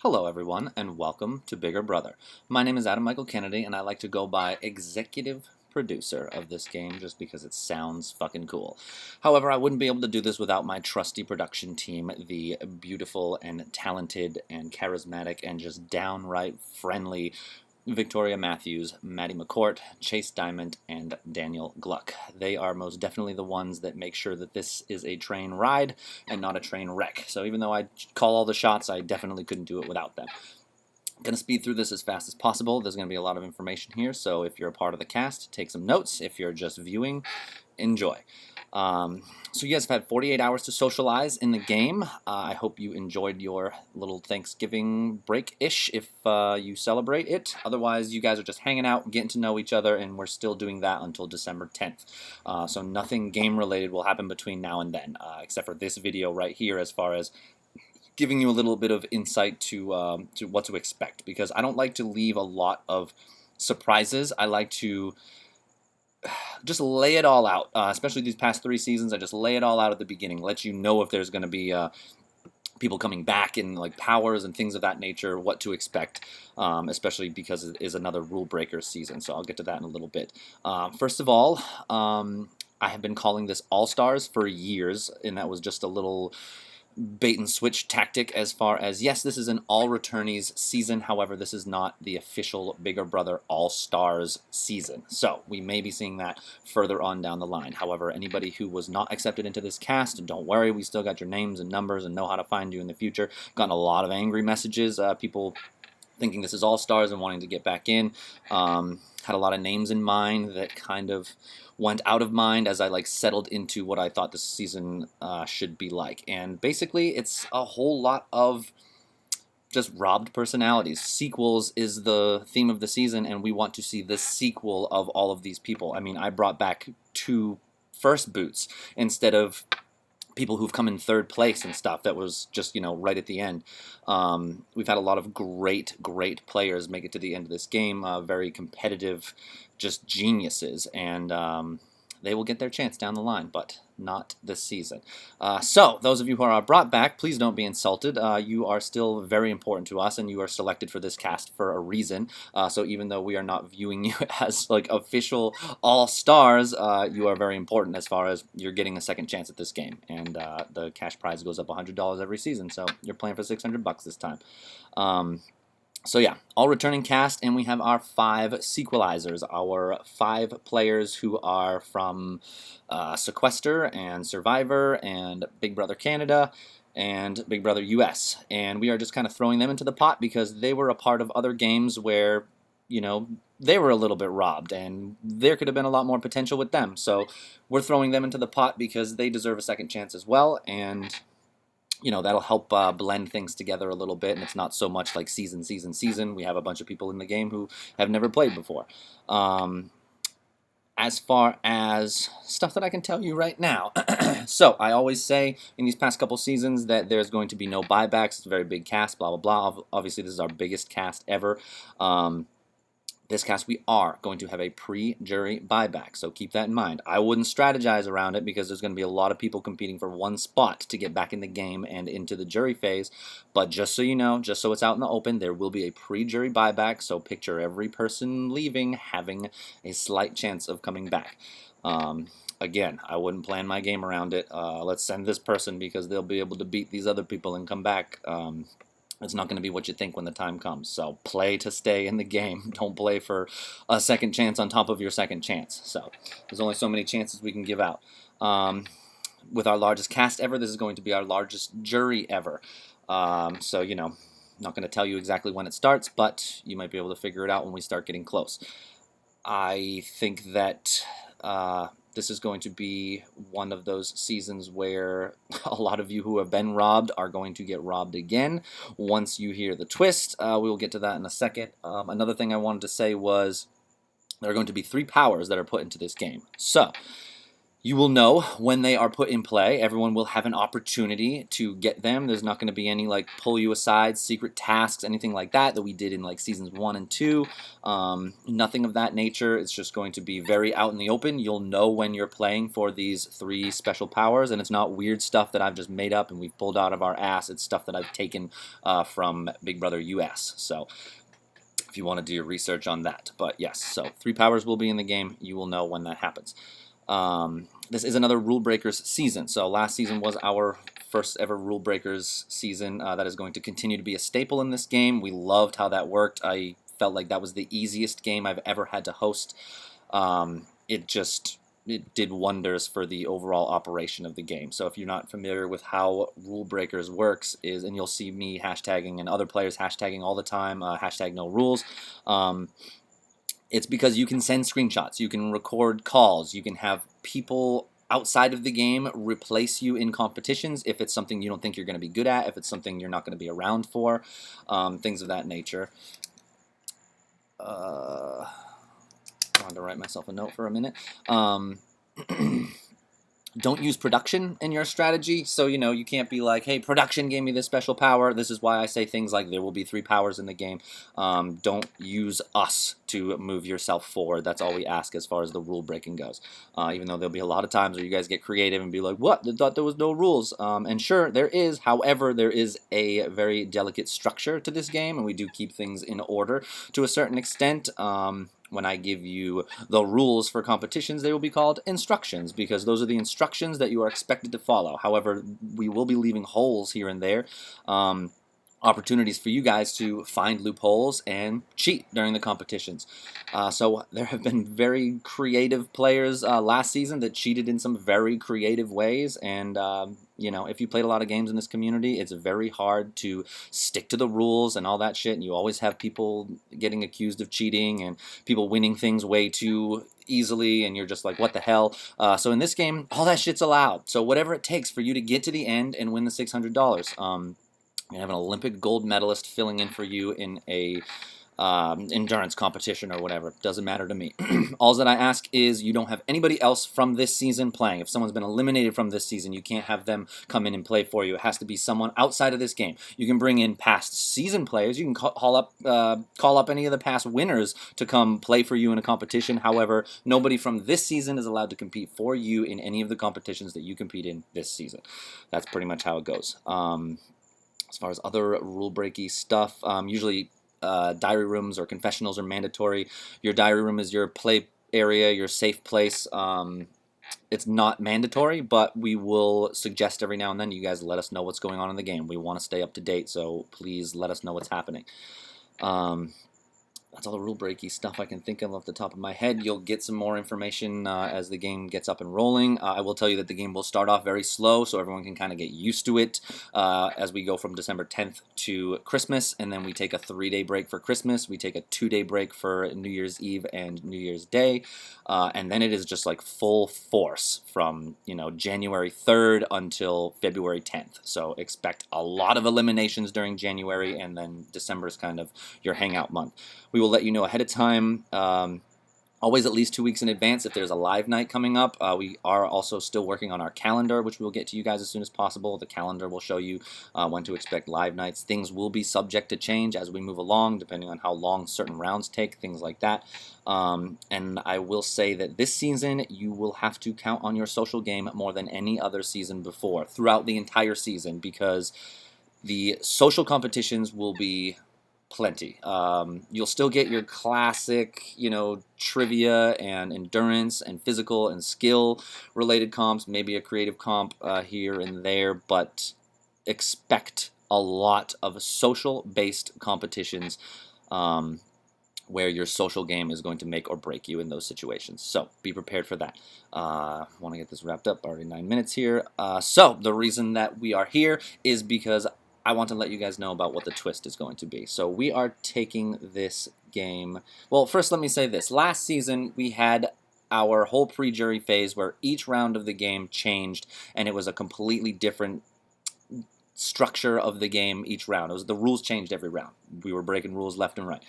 Hello, everyone, and welcome to Bigger Brother. My name is Adam Michael Kennedy, and I like to go by executive producer of this game just because it sounds fucking cool. However, I wouldn't be able to do this without my trusty production team, the beautiful and talented and charismatic and just downright friendly Victoria Matthews, Maddie McCourt, Chase Diamond, and Daniel Gluck. They are most definitely the ones that make sure that this is a train ride and not a train wreck. So even though I call all the shots, I definitely couldn't do it without them. I'm going to speed through this as fast as possible. There's going to be a lot of information here, so if you're a part of the cast, take some notes. If you're just viewing, enjoy. So you guys have had 48 hours to socialize in the game. I hope you enjoyed your little Thanksgiving break-ish if you celebrate it. Otherwise, you guys are just hanging out, getting to know each other, and we're still doing that until December 10th. So nothing game-related will happen between now and then, except for this video right here as far as giving you a little bit of insight to what to expect, because I don't like to leave a lot of surprises. I like to just lay it all out, especially these past 3 seasons. I just lay it all out at the beginning, let you know if there's going to be people coming back and like powers and things of that nature, what to expect, especially because it is another rule breaker season. So I'll get to that in a little bit. First of all, I have been calling this All Stars for years, and that was just a little bait and switch tactic as far as, yes, this is an all returnees season. However, this is not the official Bigger Brother All Stars season. So we may be seeing that further on down the line. However, anybody who was not accepted into this cast, don't worry, we still got your names and numbers and know how to find you in the future. Gotten a lot of angry messages, people thinking this is All Stars and wanting to get back in. Had a lot of names in mind that kind of went out of mind as I settled into what I thought this season should be like. And basically, it's a whole lot of just robbed personalities. Sequels is the theme of the season, and we want to see the sequel of all of these people. I mean, I brought back 2 first boots instead of people who've come in 3rd place and stuff. That was just, right at the end. We've had a lot of great players make it to the end of this game, very competitive, just geniuses, and they will get their chance down the line, but not this season. So, those of you who are brought back, please don't be insulted. You are still very important to us, and you are selected for this cast for a reason. So even though we are not viewing you as official all-stars, you are very important as far as you're getting a second chance at this game. And the cash prize goes up $100 every season, so you're playing for $600 this time. So yeah, all returning cast, and we have our 5 sequelizers, our 5 players who are from Sequester and Survivor and Big Brother Canada and Big Brother US. And we are just kind of throwing them into the pot because they were a part of other games where, they were a little bit robbed, and there could have been a lot more potential with them. So we're throwing them into the pot because they deserve a second chance as well, and that'll help blend things together a little bit, and it's not so much like season. We have a bunch of people in the game who have never played before. As far as stuff that I can tell you right now, so I always say in these past couple seasons that there's going to be no buybacks. It's a very big cast, blah, blah, blah. Obviously, this is our biggest cast ever. This cast, we are going to have a pre-jury buyback, so keep that in mind. I wouldn't strategize around it because there's going to be a lot of people competing for one spot to get back in the game and into the jury phase, but just so you know, just so it's out in the open, there will be a pre-jury buyback, so picture every person leaving having a slight chance of coming back. Again, I wouldn't plan my game around it. Let's send this person because they'll be able to beat these other people and come back. It's not going to be what you think when the time comes. So play to stay in the game. Don't play for a second chance on top of your second chance. So there's only so many chances we can give out. With our largest cast ever, this is going to be our largest jury ever. So, I'm not going to tell you exactly when it starts, but you might be able to figure it out when we start getting close. I think that this is going to be one of those seasons where a lot of you who have been robbed are going to get robbed again once you hear the twist. We will get to that in a second. Another thing I wanted to say was there are going to be 3 powers that are put into this game. So You will know when they are put in play. Everyone will have an opportunity to get them. There's not going to be any like pull you aside, secret tasks, anything like that we did in like seasons 1 and 2. Nothing of that nature. It's just going to be very out in the open. You'll know when you're playing for these 3 special powers, and it's not weird stuff that I've just made up and we've pulled out of our ass. It's stuff that I've taken from Big Brother US. So if you want to do your research on that. But yes, so 3 powers will be in the game. You will know when that happens. This is another Rule Breakers season. So last season was our first ever Rule Breakers season. That is going to continue to be a staple in this game. We loved how that worked. I felt like that was the easiest game I've ever had to host. It did wonders for the overall operation of the game. So if you're not familiar with how Rule Breakers works, and you'll see me hashtagging and other players hashtagging all the time, hashtag no rules. It's because you can send screenshots, you can record calls, you can have people outside of the game replace you in competitions if it's something you don't think you're going to be good at, if it's something you're not going to be around for, things of that nature. I wanted to write myself a note for a minute. Don't use production in your strategy. So, you can't be like, hey, production gave me this special power. This is why I say things like there will be 3 powers in the game. Don't use us to move yourself forward. That's all we ask as far as the rule breaking goes. Even though there'll be a lot of times where you guys get creative and be like, what? I thought there was no rules. And sure, there is. However, there is a very delicate structure to this game, and we do keep things in order to a certain extent. When I give you the rules for competitions, they will be called instructions, because those are the instructions that you are expected to follow. However, we will be leaving holes here and there, opportunities for you guys to find loopholes and cheat during the competitions. So there have been very creative players last season that cheated in some very creative ways, and if you played a lot of games in this community, it's very hard to stick to the rules and all that shit, and you always have people getting accused of cheating and people winning things way too easily, and you're just like, what the hell? So in this game, all that shit's allowed. So whatever it takes for you to get to the end and win the $600. You have an Olympic gold medalist filling in for you in a endurance competition or whatever. Doesn't matter to me. All that I ask is you don't have anybody else from this season playing. If someone's been eliminated from this season, you can't have them come in and play for you. It has to be someone outside of this game. You can bring in past season players. You can call up any of the past winners to come play for you in a competition. However, nobody from this season is allowed to compete for you in any of the competitions that you compete in this season. That's pretty much how it goes. As far as other rule-breaky stuff, usually diary rooms or confessionals are mandatory. Your diary room is your play area, your safe place. It's not mandatory, but we will suggest every now and then you guys let us know what's going on in the game. We want to stay up to date, so please let us know what's happening. That's all the rule breaky stuff I can think of off the top of my head. You'll get some more information as the game gets up and rolling. I will tell you that the game will start off very slow, so everyone can kind of get used to it as we go from December 10th to Christmas, and then we take a 3-day break for Christmas. We take a 2-day break for New Year's Eve and New Year's Day, and then it is just like full force from January 3rd until February 10th. So expect a lot of eliminations during January, and then December is kind of your hangout month. We will let you know ahead of time, always at least 2 weeks in advance if there's a live night coming up. We are also still working on our calendar, which we will get to you guys as soon as possible. The calendar will show you when to expect live nights. Things will be subject to change as we move along, depending on how long certain rounds take, things like that. And I will say that this season, you will have to count on your social game more than any other season before, throughout the entire season, because the social competitions will be plenty. You'll still get your classic, trivia and endurance and physical and skill related comps, maybe a creative comp here and there, but expect a lot of social-based competitions where your social game is going to make or break you in those situations. So be prepared for that. I want to get this wrapped up. Already 9 minutes here. So the reason that we are here is because I want to let you guys know about what the twist is going to be. So we are taking this game... Well, first let me say this. Last season, we had our whole pre-jury phase where each round of the game changed, and it was a completely different structure of the game each round. The rules changed every round. We were breaking rules left and right.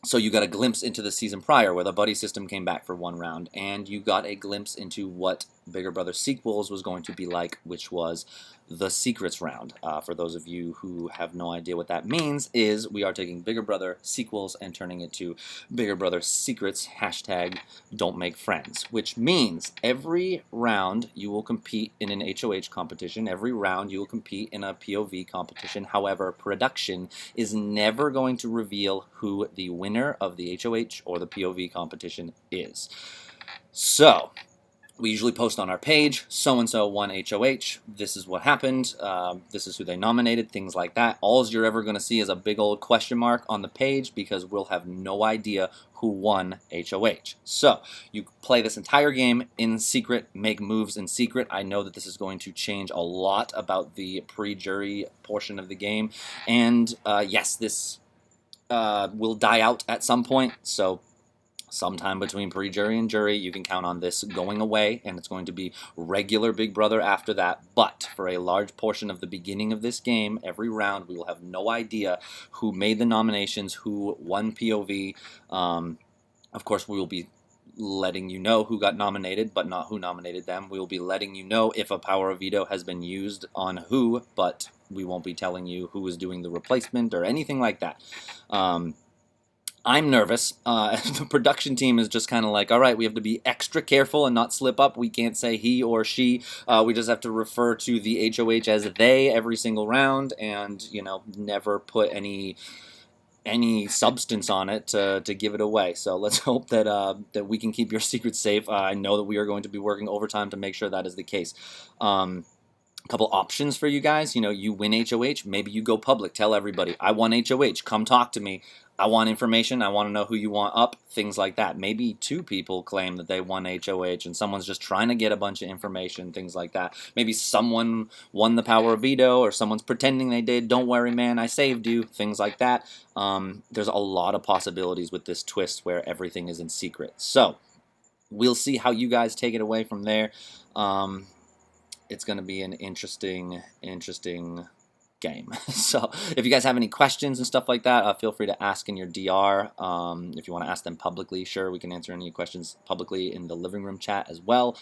So you got a glimpse into the season prior where the buddy system came back for one round, and you got a glimpse into what Bigger Brother Sequels was going to be like, which was the Secrets round. For those of you who have no idea what that means, is we are taking Bigger Brother Sequels and turning it to Bigger Brother Secrets, hashtag don't make friends, which means every round you will compete in an HOH competition, every round you will compete in a POV competition. However, production is never going to reveal who the winner of the HOH or the POV competition is. So, we usually post on our page, so-and-so won HOH, this is what happened, this is who they nominated, things like that. All you're ever going to see is a big old question mark on the page because we'll have no idea who won HOH. So, you play this entire game in secret, make moves in secret. I know that this is going to change a lot about the pre-jury portion of the game, and yes, this will die out at some point, so sometime between pre-jury and jury, you can count on this going away, and it's going to be regular Big Brother after that. But for a large portion of the beginning of this game, every round, we will have no idea who made the nominations, who won POV. Of course, we will be letting you know who got nominated, but not who nominated them. We will be letting you know if a power of veto has been used on who, but we won't be telling you who is doing the replacement or anything like that. I'm nervous. The production team is just kind of like, all right, we have to be extra careful and not slip up. We can't say he or she. We just have to refer to the HOH as they every single round, and never put any substance on it to give it away. So let's hope that that we can keep your secrets safe. I know that we are going to be working overtime to make sure that is the case. Couple options for you guys. You win HOH, maybe you go public, tell everybody, I won HOH, come talk to me. I want information, I want to know who you want up, things like that. Maybe 2 people claim that they won HOH and someone's just trying to get a bunch of information, things like that. Maybe someone won the power of veto, or someone's pretending they did, don't worry man, I saved you, things like that. There's a lot of possibilities with this twist where everything is in secret. So, we'll see how you guys take it away from there. It's going to be an interesting game. So if you guys have any questions and stuff like that, feel free to ask in your DR. If you want to ask them publicly, sure, we can answer any questions publicly in the living room chat as well.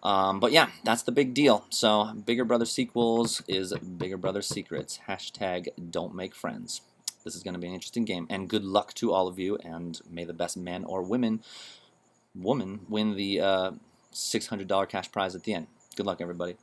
But yeah, that's the big deal. So Bigger Brother Sequels is Bigger Brother Secrets. Hashtag don't make friends. This is going to be an interesting game, and good luck to all of you, and may the best man or woman win the $600 cash prize at the end. Good luck, everybody.